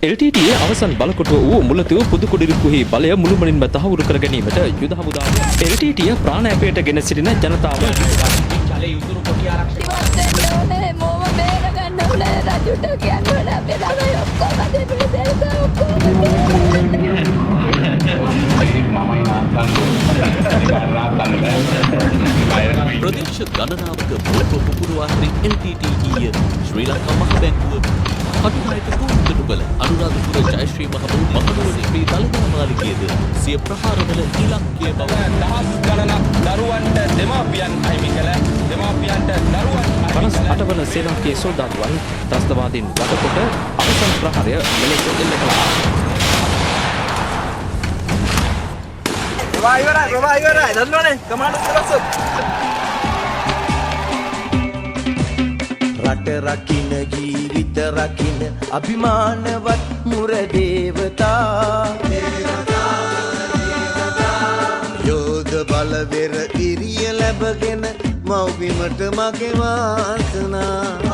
LTTE අවසන් බලකොටුව වූ මුලතිව් පුදුකුඩිරිප්පුහි බලය මුළුමනින්ම තහවුරු කර ගැනීමට යුද හමුදාව LTTE ප්‍රාණයපයට ගෙන සිටින ජනතාව ජලයේ උතුරු කොටි ආරක්ෂක ප්‍රදේශ ගණනාවක බෝධ පුපුරවා හරි LTTE ශ්‍රී ලංකා මහ බැංකුව කටුනායක කුරුතුකල අනුරාධපුර ජයශ්‍රී මහනුවර මේ දළදා මාලිගයේද සිය ප්‍රහාරවල ඉලක්කය බව දහස් ගණනක් දරුවන්ට දෙමාපියන් අහිමි කළ දෙමාපියන්ට දරුවන් 58 වන සේනාකීය සොල්දාදුවන් ත්‍රස්තවාදීන් වදකොට අවසන් ප්‍රහාරය මෙලෙස එල්ල කළා. ඉවරයි දන්නවනේ කමාන්ඩර් සලසොත් රට රකින්න ජීවිත රකින්න අභිමානවත් මුර දේවතා යෝධ බලවෙර ඉරිය ලැබගෙන මව්බිමට මගේ වාසනා